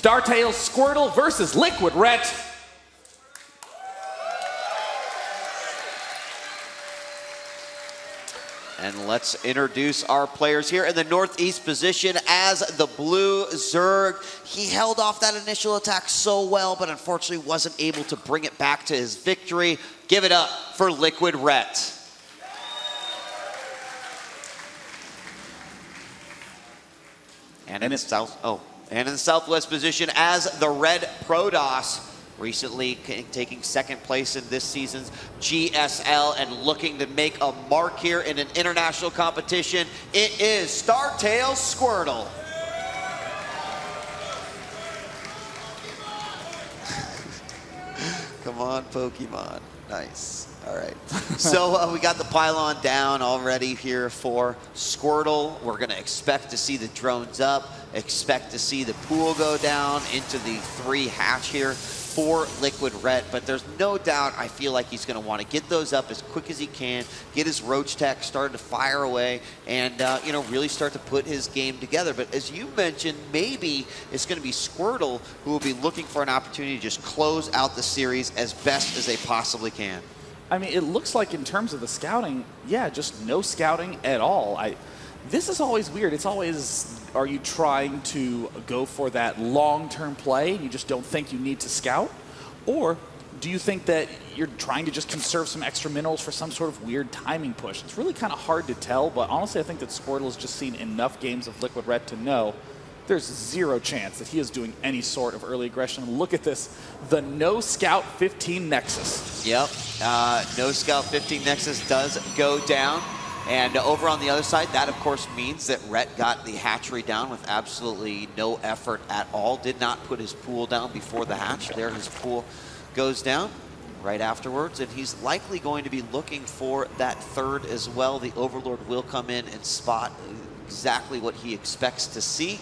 Startails Squirtle versus Liquid Ret. And let's introduce our players here in the northeast position as the blue Zerg. He held off that initial attack so well, but unfortunately wasn't able to bring it back to his victory. Give it up for Liquid Ret. And in the southwest position as the red Protoss, recently taking second place in this season's GSL and looking to make a mark here in an international competition. It is Startails Squirtle. Come on, Pokemon. Nice. All right. So we got the pylon down already here for Squirtle. We're going to expect to see the drones up, expect to see the pool go down into the 3 hatch here for Liquid Ret, but there's no doubt I feel like he's going to want to get those up as quick as he can, get his Roach Tech started to fire away, and really start to put his game together. But as you mentioned, maybe it's going to be Squirtle who will be looking for an opportunity to just close out the series as best as they possibly can. I mean, it looks like in terms of the scouting, yeah, just no scouting at all. This is always weird. It's always, are you trying to go for that long-term play and you just don't think you need to scout? Or do you think that you're trying to just conserve some extra minerals for some sort of weird timing push? It's really kind of hard to tell, but honestly, I think that Squirtle has just seen enough games of Liquid Ret to know there's zero chance that he is doing any sort of early aggression. Look at this, the No Scout 15 Nexus. Yep, No Scout 15 Nexus does go down. And over on the other side, that of course means that Ret got the hatchery down with absolutely no effort at all. Did not put his pool down before the hatch. There his pool goes down right afterwards. And he's likely going to be looking for that third as well. The Overlord will come in and spot exactly what he expects to see.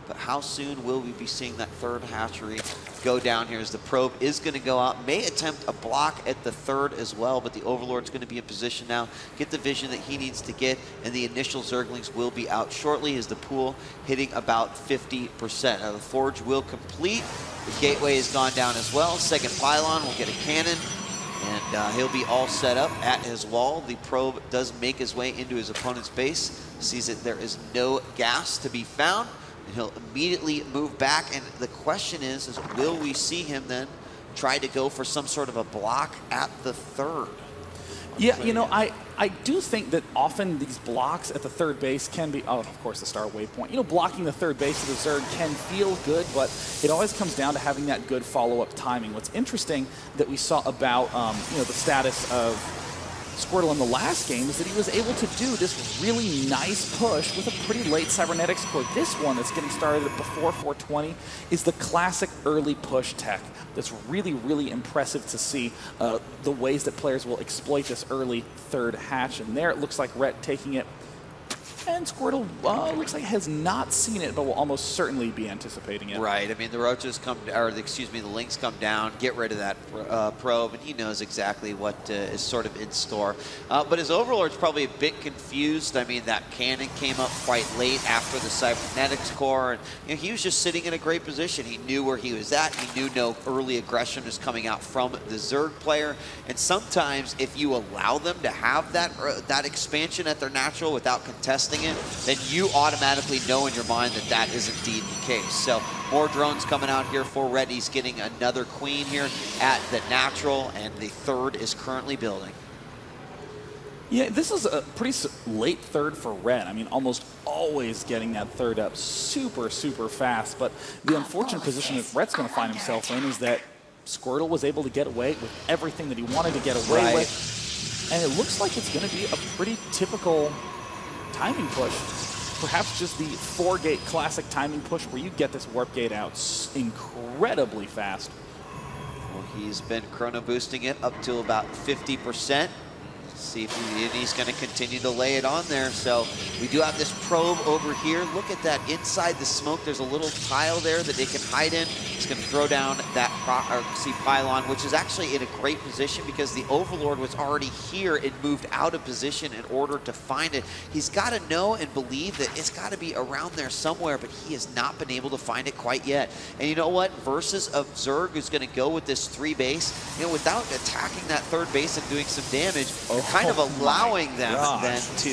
But how soon will we be seeing that third hatchery go down here as the probe is going to go out? May attempt a block at the third as well, but the Overlord's going to be in position now, get the vision that he needs to get, and the initial Zerglings will be out shortly as the pool hitting about 50%. Now the Forge will complete. The Gateway has gone down as well. Second pylon will get a cannon, and he'll be all set up at his wall. The probe does make his way into his opponent's base, sees that there is no gas to be found, and he'll immediately move back. And the question is will we see him then try to go for some sort of a block at the third? Yeah, you know, I do think that often these blocks at the third base can be, oh, of course, the star waypoint. You know, blocking the third base of the Zerg can feel good, but it always comes down to having that good follow-up timing. What's interesting that we saw about, the status of Squirtle in the last game is that he was able to do this really nice push with a pretty late cybernetics core. This one that's getting started before 420 is the classic early push tech. That's really, really impressive to see the ways that players will exploit this early third hatch. And there it looks like Ret taking it. And Squirtle looks like has not seen it, but will almost certainly be anticipating it. Right. I mean, the roaches the Lynx come down, get rid of that probe, and he knows exactly what is sort of in store. But his Overlord's probably a bit confused. I mean, that cannon came up quite late after the cybernetics core, and he was just sitting in a great position. He knew where he was at. He knew no early aggression was coming out from the Zerg player. And sometimes, if you allow them to have that expansion at their natural without contesting it, then you automatically know in your mind that that is indeed the case. So more drones coming out here for Ret. He's getting another queen here at the natural, and the third is currently building. Yeah, this is a pretty late third for Ret. I mean, almost always getting that third up super, super fast. But the unfortunate position that Ret's going to find himself in is that Squirtle was able to get away with everything that he wanted to get away with. And it looks like it's going to be a pretty typical timing push. Perhaps just the 4-gate classic timing push where you get this warp gate out incredibly fast. Well, he's been chrono boosting it up to about 50%. See if he's going to continue to lay it on there. So we do have this probe over here. Look at that inside the smoke. There's a little tile there that they can hide in. It's going to throw down that pylon, which is actually in a great position because the Overlord was already here and moved out of position in order to find it. He's got to know and believe that it's got to be around there somewhere, but he has not been able to find it quite yet. And you know what? Versus of Zerg, who's going to go with this 3 base, you know, without attacking that 3rd base and doing some damage, kind of allowing them then to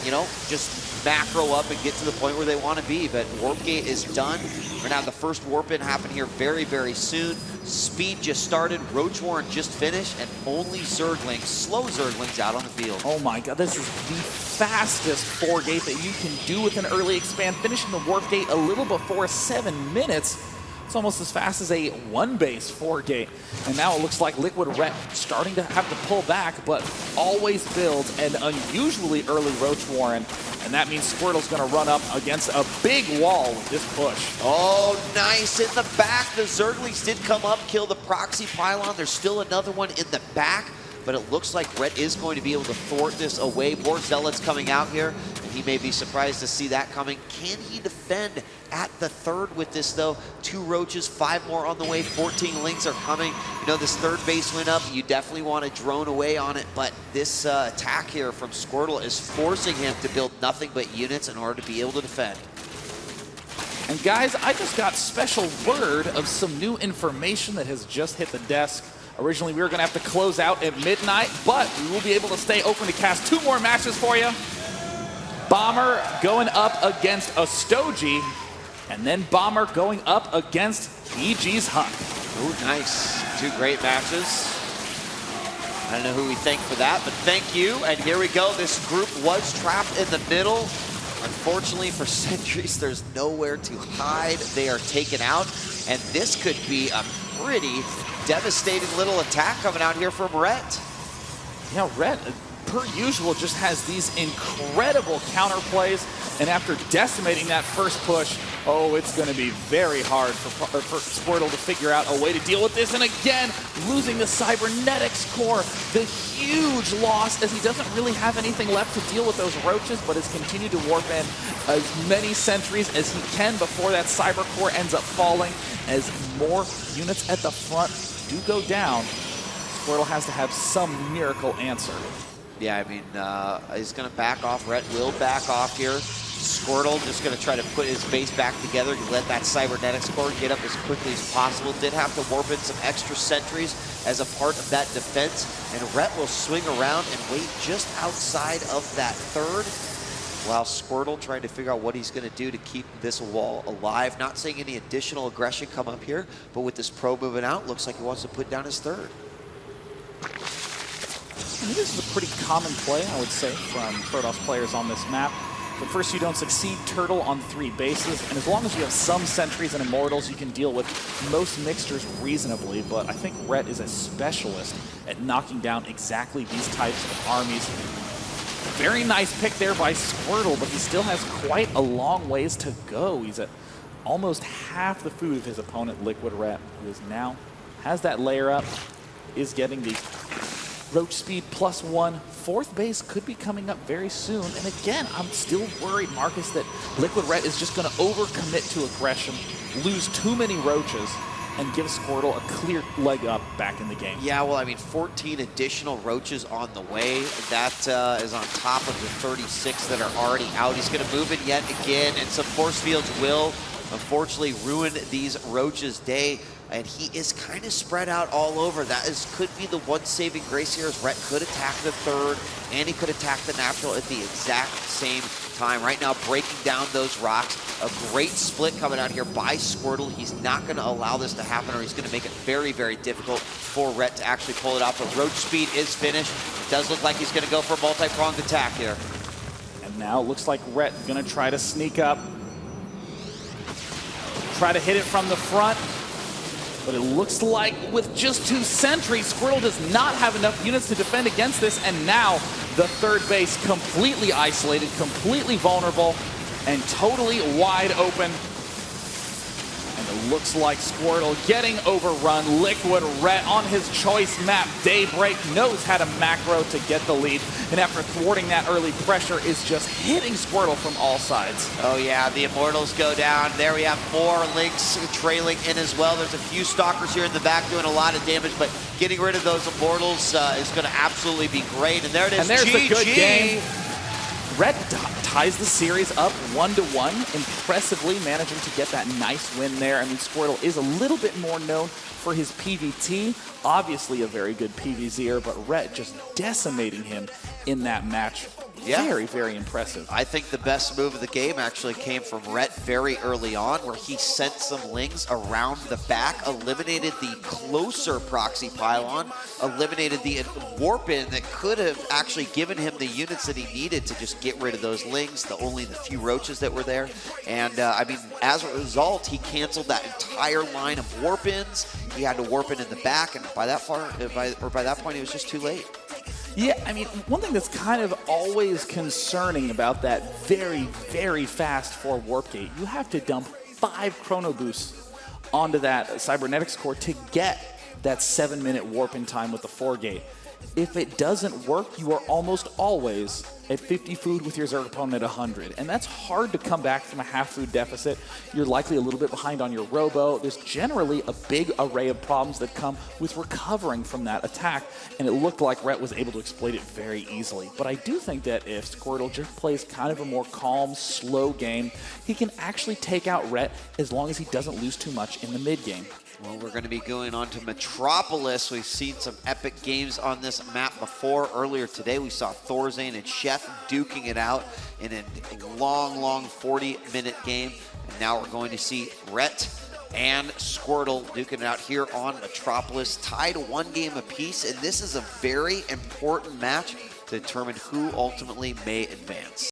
you know, just macro up and get to the point where they want to be. But Warp Gate is done. We're going to have the first warp in happen here very, very soon. Speed just started. Roach Warren just finished, and only Zerglings, slow Zerglings, out on the field. Oh my god, this is the fastest 4 gate that you can do with an early expand, finishing the warp gate a little before 7 minutes. It's almost as fast as a 1 base 4 gate. And now it looks like Liquid Ret starting to have to pull back, but always builds an unusually early Roach Warren. And that means Squirtle's going to run up against a big wall with this push. Oh, nice in the back. The Zerglings did come up, kill the proxy pylon. There's still another one in the back, but it looks like Ret is going to be able to thwart this away. More Zealots coming out here, and he may be surprised to see that coming. Can he defend at the 3rd with this, though? 2 Roaches, 5 more on the way, 14 Lings are coming. You know, this 3rd base went up. You definitely want to drone away on it, but this attack here from Squirtle is forcing him to build nothing but units in order to be able to defend. And guys, I just got special word of some new information that has just hit the desk. Originally, we were going to have to close out at midnight, but we will be able to stay open to cast 2 more matches for you. Bomber going up against Astoji, and then Bomber going up against EG's Huck. Ooh, nice. 2 great matches. I don't know who we thank for that, but thank you. And here we go. This group was trapped in the middle. Unfortunately for Sentries, there's nowhere to hide. They are taken out, and this could be a pretty devastating little attack coming out here from Ret. Yeah, Ret, per usual, just has these incredible counterplays, and after decimating that first push, oh, it's going to be very hard for Squirtle to figure out a way to deal with this. And again, losing the Cybernetics core, the huge loss, as he doesn't really have anything left to deal with those Roaches, but has continued to warp in as many sentries as he can before that Cyber core ends up falling. As more units at the front do go down, Squirtle has to have some miracle answer. Yeah, I mean, he's going to back off. Ret will back off here. Squirtle just going to try to put his base back together. He let that Cybernetics core get up as quickly as possible. Did have to warp in some extra sentries as a part of that defense. And Ret will swing around and wait just outside of that 3rd, while Squirtle trying to figure out what he's going to do to keep this wall alive. Not seeing any additional aggression come up here, but with this probe moving out, looks like he wants to put down his 3rd. I mean, this is a pretty common play, I would say, from Protoss players on this map. But first, you don't succeed Turtle on 3 bases, and as long as you have some sentries and immortals, you can deal with most mixtures reasonably. But I think Ret is a specialist at knocking down exactly these types of armies. Very nice pick there by Squirtle, but he still has quite a long ways to go. He's at almost half the food of his opponent, Liquid Ret, who is now has that layer up, is getting the Roach speed +1. 4th base could be coming up very soon. And again, I'm still worried, Marcus, that Liquid Ret is just going to overcommit to aggression, lose too many Roaches, and give Squirtle a clear leg up back in the game. Yeah, well, I mean, 14 additional Roaches on the way. That is on top of the 36 that are already out. He's going to move it yet again, and some force fields will unfortunately ruin these Roaches' day. And he is kind of spread out all over. That could be the one saving grace here, as Ret could attack the 3rd, and he could attack the natural at the exact same time. Right now, breaking down those rocks. A great split coming out here by Squirtle. He's not going to allow this to happen, or he's going to make it very, very difficult for Ret to actually pull it off. But Roach speed is finished. It does look like he's going to go for a multi-pronged attack here. And now it looks like Ret going to try to sneak up. Try to hit it from the front. But it looks like with just 2 sentries, Squirtle does not have enough units to defend against this. And now the 3rd base completely isolated, completely vulnerable, and totally wide open. And looks like Squirtle getting overrun. Liquid Ret on his choice map. Daybreak knows how to macro to get the lead. And after thwarting that early pressure is just hitting Squirtle from all sides. Oh yeah, the Immortals go down. There we have more Lynx trailing in as well. There's a few Stalkers here in the back doing a lot of damage, but getting rid of those Immortals is going to absolutely be great. And there it is, And there's GG. the good game. Ret ties the series up 1-1, impressively managing to get that nice win there. I mean, Squirtle is a little bit more known for his PVT, obviously a very good PVZer, but Ret just decimating him in that match. Yeah. Very, very impressive. I think the best move of the game actually came from Ret very early on, where he sent some Lings around the back, eliminated the closer proxy pylon, eliminated the warp in that could have actually given him the units that he needed to just get rid of those Lings, only the few roaches that were there. And I mean, as a result, he canceled that entire line of warp ins. He had to warp in the back, and by that point, it was just too late. Yeah, I mean, one thing that's kind of always concerning about that very, very fast 4 warp gate, you have to dump 5 chrono boosts onto that cybernetics core to get that 7-minute warp in time with the 4 gate. If it doesn't work, you are almost always at 50 food with your Zerg opponent at 100. And that's hard to come back from a half food deficit. You're likely a little bit behind on your robo. There's generally a big array of problems that come with recovering from that attack. And it looked like Ret was able to exploit it very easily. But I do think that if Squirtle just plays kind of a more calm, slow game, he can actually take out Ret as long as he doesn't lose too much in the mid game. Well, we're going to be going on to Metropolis. We've seen some epic games on this map before. Earlier today, we saw Thorzane and Chef duking it out in a long 40-minute game. And now we're going to see Ret and Squirtle duking it out here on Metropolis, tied 1 game apiece. And this is a very important match to determine who ultimately may advance.